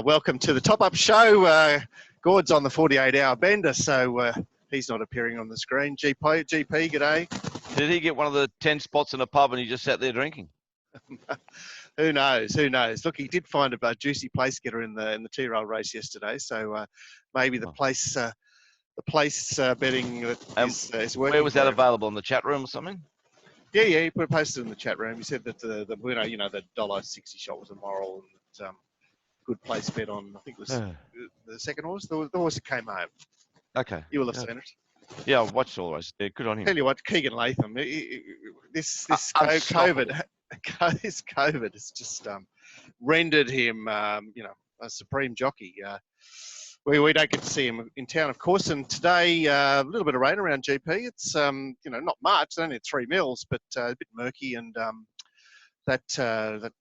Welcome to the top-up show. Gord's on the 48-hour bender, so he's not appearing on the screen. GP, g'day. Did he get one of the 10 spots in a pub and he just sat there drinking? Who knows? Who knows? Look, he did find a juicy place getter in the T-rail race yesterday, so maybe the place betting is working. Where was that available, in the chat room or something? Yeah, he posted in the chat room. He said that the winner, the $1.60 shot was immoral, and that, good place bet on, I think it was the second horse, the horse that came home. Okay. You will have seen it. Yeah, I've watched all those. Yeah, good on him. Tell you what, Keegan Latham, this COVID has just rendered him, a supreme jockey. We don't get to see him in town, of course, and today a little bit of rain around GP. It's not much, only 3 mils, but a bit murky, and that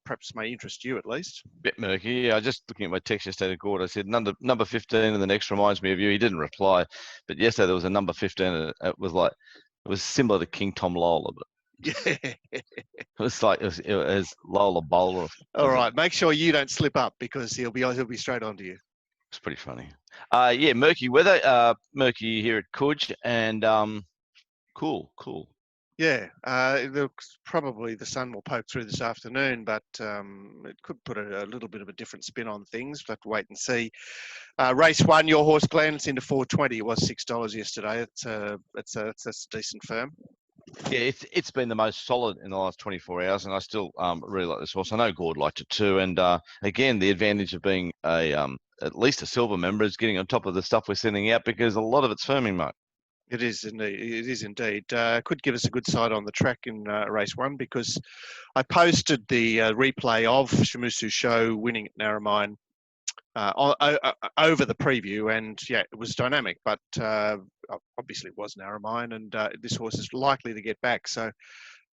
perhaps may interest you at least. Bit murky. Yeah, just looking at my text yesterday to Gord, I said number 15 in the next reminds me of you. He didn't reply, but yesterday there was a number 15 and it was similar to King Tom Lola, but yeah, it was like it was Lola Bowler. All right, make sure you don't slip up because he'll be straight onto you. It's pretty funny. Yeah, murky weather, murky here at Coogee, and cool. Yeah, it looks probably the sun will poke through this afternoon, but it could put a little bit of a different spin on things. We'll have to wait and see. Race 1, your horse Glenn, it's into $4.20. It was $6 yesterday. It's a decent firm. Yeah, it's been the most solid in the last 24 hours, and I still really like this horse. I know Gord liked it too, and again, the advantage of being at least a silver member is getting on top of the stuff we're sending out because a lot of it's firming, mate. It is indeed. Could give us a good side on the track in race 1 because I posted the replay of Shamusu Show winning at Narromine over the preview, and yeah, it was dynamic, but obviously it was Narromine, and this horse is likely to get back. So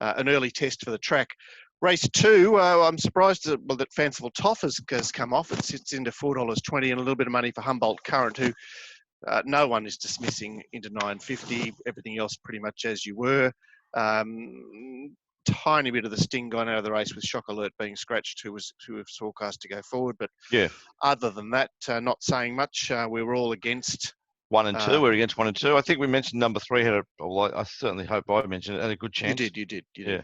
an early test for the track. Race 2, I'm surprised that Fanciful Toff has come off. It sits into $4.20 and a little bit of money for Humboldt Current, who no one is dismissing into $9.50. Everything else pretty much as you were. Tiny bit of the sting gone out of the race with Shock Alert being scratched, who was forecast to go forward. But yeah, other than that, not saying much. We were all against 1 and 2. We're against 1 and 2. I think we mentioned number 3 had I certainly hope I mentioned it, had a good chance. You did. Yeah.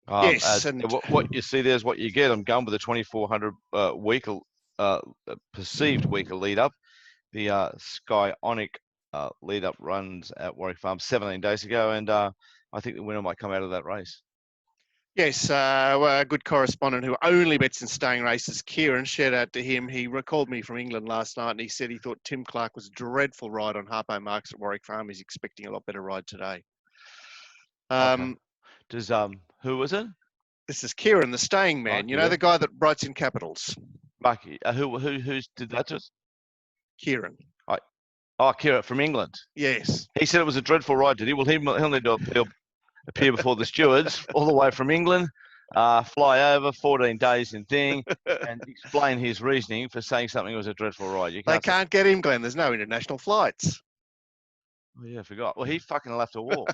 Yes, and what you see there is what you get. I'm going with the 2400 perceived weaker lead up. The Skyonic lead up runs at Warwick Farm 17 days ago, and I think the winner might come out of that race. Yes, a good correspondent who only bets in staying races, Kieran, shout out to him. He recalled me from England last night, and he said he thought Tim Clark was a dreadful ride on Harpo Marks at Warwick Farm. He's expecting a lot better ride today. Okay. Does who was it? This is Kieran, the staying man. The guy that writes in capitals. Marky, who did that to us? Kieran. Kieran from England. Yes. He said it was a dreadful ride, did he? Well, he'll need to appear before the stewards all the way from England, fly over 14 days and thing, and explain his reasoning for saying something was a dreadful ride. They can't get him, Glenn. There's no international flights. Oh, yeah, I forgot. Well, he fucking left a walk.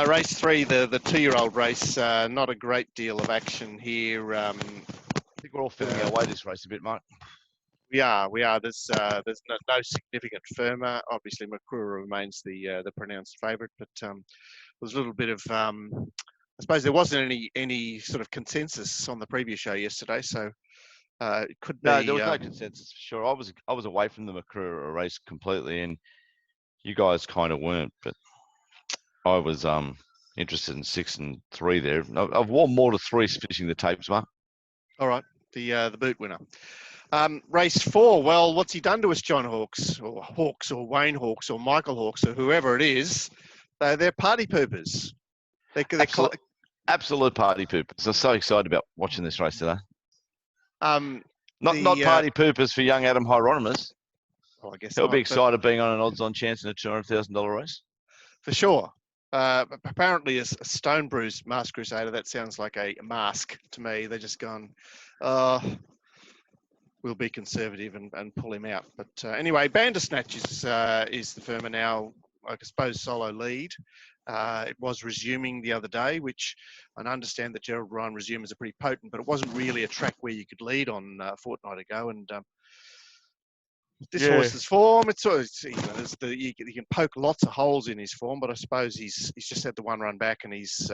Race 3, the 2-year-old race. Not a great deal of action here. I think we're all feeling our way this race a bit, mate. We are. There's no significant firmer. Obviously, Makura remains the pronounced favourite, but there's a little bit of. I suppose there wasn't any sort of consensus on the preview show yesterday, so it could be. No, there was no consensus for sure. I was away from the Makura race completely, and you guys kind of weren't, but I was interested in 6 and 3 there. I've worn more to 3 finishing the tapes, mate. All right, the boot winner. Race 4, well, what's he done to us, John Hawkes, or Wayne Hawkes, or Michael Hawkes, or whoever it is? They're party poopers. Absolute party poopers. I'm so excited about watching this race today. Not party poopers for young Adam Hieronymus. Well, I guess he'll be excited being on an odds-on chance in a $200,000 race. For sure. Apparently, a Stone Brews Mask Crusader, that sounds like a mask to me. They're just gone, we'll be conservative and pull him out. But anyway, Bandersnatch is the firmer now, I suppose, solo lead. It was resuming the other day, which I understand that Gerald Ryan resumers are pretty potent, but it wasn't really a track where you could lead on a fortnight ago. And this horse's form, it's you know, you can poke lots of holes in his form, but I suppose he's just had the one run back, and he's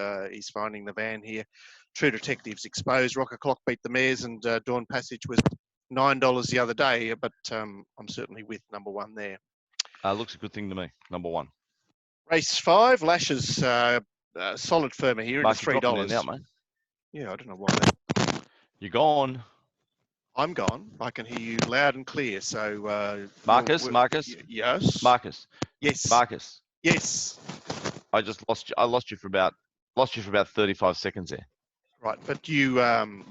finding the van here. True Detective's exposed. Rocker Clock beat the mares, and Dawn Passage was $9 the other day, but I'm certainly with number one there. Looks a good thing to me. Number one. Race 5, Lashes solid firmer here Mark, into $3. Now, mate. Yeah, I don't know why. You're gone. I'm gone. I can hear you loud and clear. So Marcus. Yes. Marcus. Yes. Marcus. Yes. I just lost you. I lost you for about 35 seconds there. Right, but you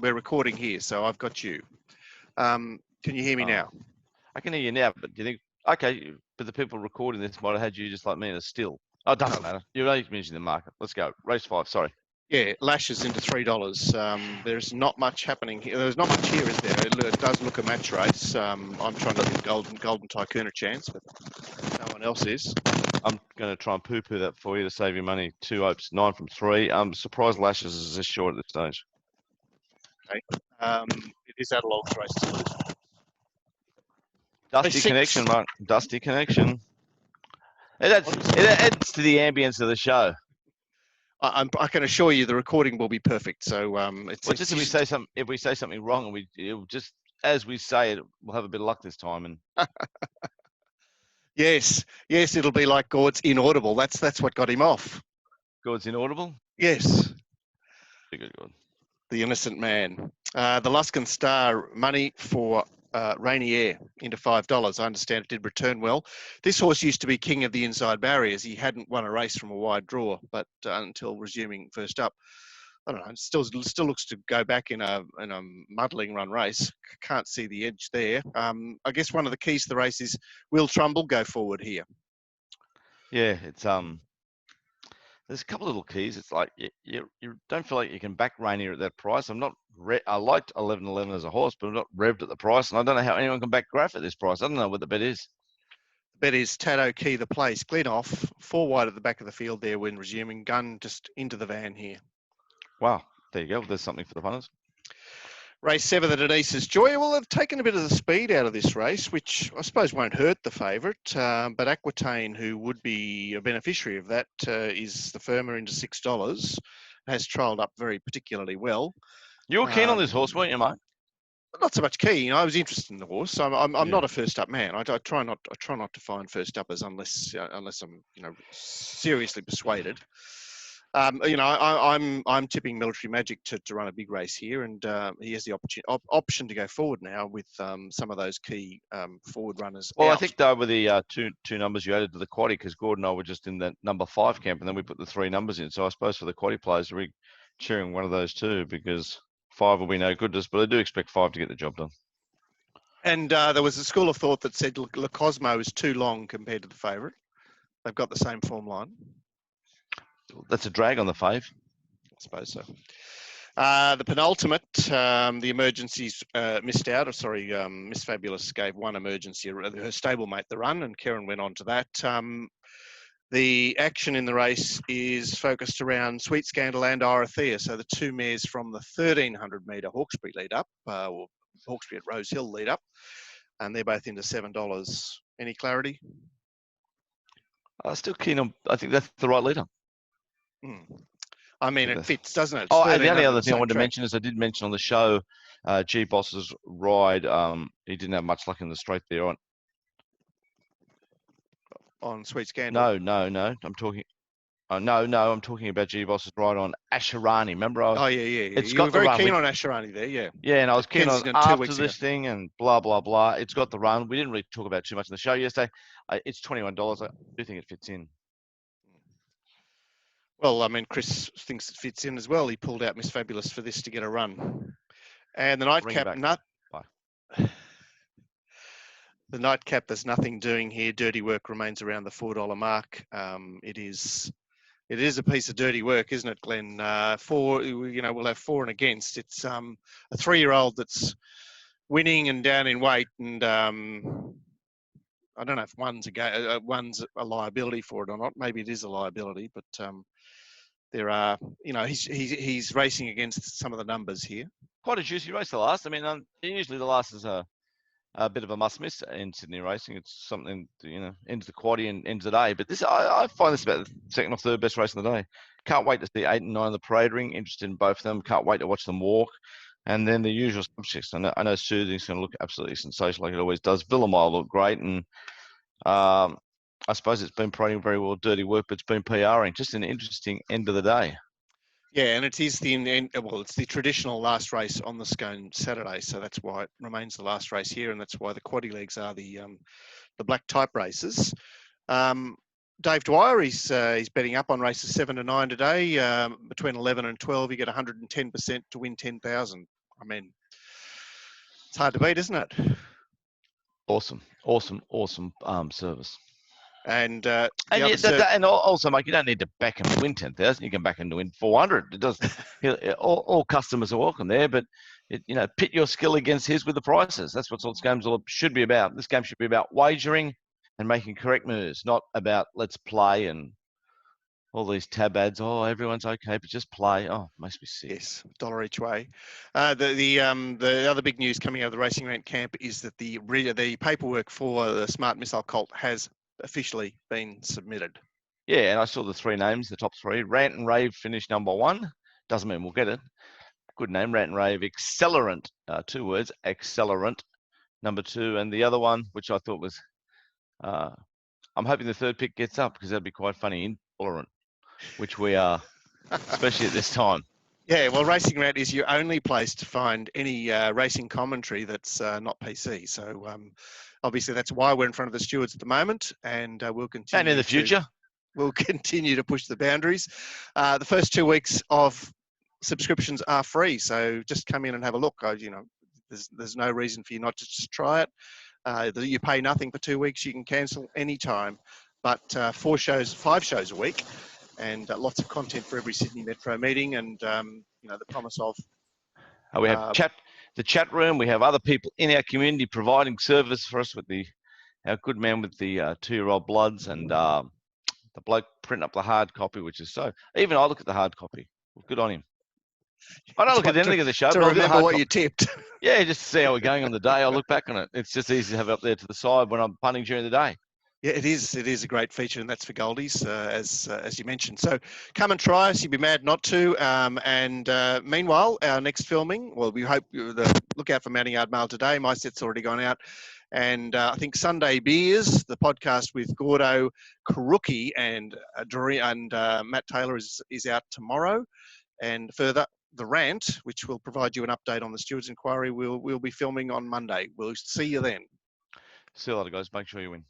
we're recording here, so I've got you. Can you hear me now? I can hear you now, but do you think okay? But the people recording this might have had you just like me in a still. Oh, it doesn't matter. You're only mentioning the market. Let's go. Race 5. Sorry. Yeah, Lashes into $3. There's not much happening here. There's not much here, is there? It does look a match race. I'm trying to give Golden Tycoon a chance, but no one else is. I'm going to try and poo-poo that for you to save you money. 2 opes, 9 from 3. I'm surprised Lashes is this short at this stage. Okay. It is Adelog's race. Dusty connection, Mark. Dusty connection. It adds to the ambience of the show. I can assure you the recording will be perfect. So if we say something wrong, and it'll just as we say it, we'll have a bit of luck this time. And yes, it'll be like Gord's inaudible. That's what got him off. Gord's inaudible. Yes. Good, Gord. The innocent man. The Luskin Star money for Rainier into $5. I understand it did return well. This horse used to be king of the inside barriers. He hadn't won a race from a wide draw, but until resuming first up, I don't know. It still looks to go back in a muddling run race. Can't see the edge there. I guess one of the keys to the race is will Trumbull go forward here? Yeah, it's there's a couple of little keys. It's like you don't feel like you can back Rainier at that price. I liked 11-11 as a horse, but I'm not revved at the price, and I don't know how anyone can back Graf at this price. I don't know what the bet is. The bet is Taddo Key the place. Glen off, 4 wide at the back of the field there when resuming. Gun just into the van here. Wow, there you go. There's something for the punters. Race 7, the Denise's Joy. Well, they've taken a bit of the speed out of this race, which I suppose won't hurt the favourite. But Aquitaine, who would be a beneficiary of that, is the firmer into $6. Has trialled up very particularly well. You were keen on this horse, weren't you, mate? Not so much keen. I was interested in the horse. I'm not a first up man. I try not to find first uppers unless I'm seriously persuaded. I'm tipping Military Magic to run a big race here, and he has the option to go forward now with some of those key forward runners. Well, out. I think though with the two numbers you added to the quaddie, because Gordon and I were just in that number 5 camp, and then we put the 3 numbers in. So I suppose for the quaddie players, we're cheering one of those two, because 5 will be no goodness, but I do expect 5 to get the job done. And there was a school of thought that said Le Cosmo is too long compared to the favourite. They've got the same form line. That's a drag on the fave. I suppose so. The penultimate, the emergencies missed out. Miss Fabulous gave one emergency, her stablemate the run, and Karen went on to that. The action in the race is focused around Sweet Scandal and Dorothea. So the 2 mares from the 1,300 metre Hawkesbury lead up, or Hawkesbury at Rosehill lead up, and they're both into $7. Any clarity? Still keen on. I think that's the right leader. I mean, it fits, doesn't it? And the only other thing I wanted to mention is I did mention on the show, G Boss's ride. He didn't have much luck in the straight there on Sweet Scandal. No. I'm talking. I'm talking about G Boss's ride on Asharani. Remember? Yeah. You were very keen on Asharani there, yeah. Yeah, and I was keen on after this thing and blah blah blah. It's got the run. We didn't really talk about too much in the show yesterday. It's $21. I do think it fits in. Well, I mean, Chris thinks it fits in as well. He pulled out Miss Fabulous for this to get a run. And the nightcap the nightcap, there's nothing doing here. Dirty Work remains around the $4 mark. It is a piece of dirty work, isn't it, Glenn? We'll have 4 and against. It's a 3-year-old that's winning and down in weight, and I don't know if one's a liability for it or not. Maybe it is a liability, but there are, he's racing against some of the numbers here. Quite a juicy race, the last. I mean, usually the last is a bit of a must-miss in Sydney racing. It's something, ends the quaddie and ends the day. But this, I find this about the second or third best race of the day. Can't wait to see 8 and 9 in the parade ring. Interested in both of them. Can't wait to watch them walk. And then the usual subjects. I know Soothing's going to look absolutely sensational like it always does. Villamile look great. And I suppose it's been parading very well. Dirty Work, but it's been PRing. Just an interesting end of the day. Yeah, and it is it's the traditional last race on the Scone Saturday, so that's why it remains the last race here, and that's why the quaddie legs are the black type races. Dave Dwyer, he's betting up on races 7 to 9 today. Between 11 and 12, you get 110% to win 10,000. I mean, it's hard to beat, isn't it? Awesome service. And also, Mike, you don't need to back him to win 10,000. You can back him to win 400. It does. all customers are welcome there, but pit your skill against his with the prices. That's what this game should be about. This game should be about wagering and making correct moves, not about let's play and all these tab ads. Oh, everyone's okay, but just play. Oh, makes me sick. Yes, $1 each way. The other big news coming out of the RacingRant camp is that the paperwork for the Smart Missile Colt has officially been submitted. Yeah, and I saw the 3 names, the top 3. Rant and Rave finished number 1. Doesn't mean we'll get it. Good name, Rant and Rave. Accelerant, 2 words, Accelerant, number 2. And the other one, which I thought was, I'm hoping the third pick gets up because that'd be quite funny, Intolerant, which we are, especially at this time. Yeah, well, RacingRant is your only place to find any racing commentary that's not PC. So obviously that's why we're in front of the stewards at the moment, and we'll continue. And in the future, we'll continue to push the boundaries. The first 2 weeks of subscriptions are free, so just come in and have a look. There's no reason for you not to just try it. You pay nothing for 2 weeks. You can cancel anytime, but 5 shows a week. And lots of content for every Sydney Metro meeting, and the promise of. We have the chat room. We have other people in our community providing service for us with our good man with the 2-year-old bloods, and the bloke printing up the hard copy, which is so. Even I look at the hard copy. Good on him. I don't look at anything of the show. To remember what you tipped. Yeah, just to see how we're going on the day. I look back on it. It's just easy to have it up there to the side when I'm punting during the day. Yeah, it is. It is a great feature, and that's for Goldies, as you mentioned. So come and try us. You'd be mad not to. Meanwhile, our next filming, well, we hope look out for Mounting Yard Mail today. My set's already gone out. And I think Sunday Beers, the podcast with Gordo, Karuki, and Matt Taylor is out tomorrow. And further, The Rant, which will provide you an update on the Stewards Inquiry, we'll be filming on Monday. We'll see you then. See you later, guys. Make sure you win.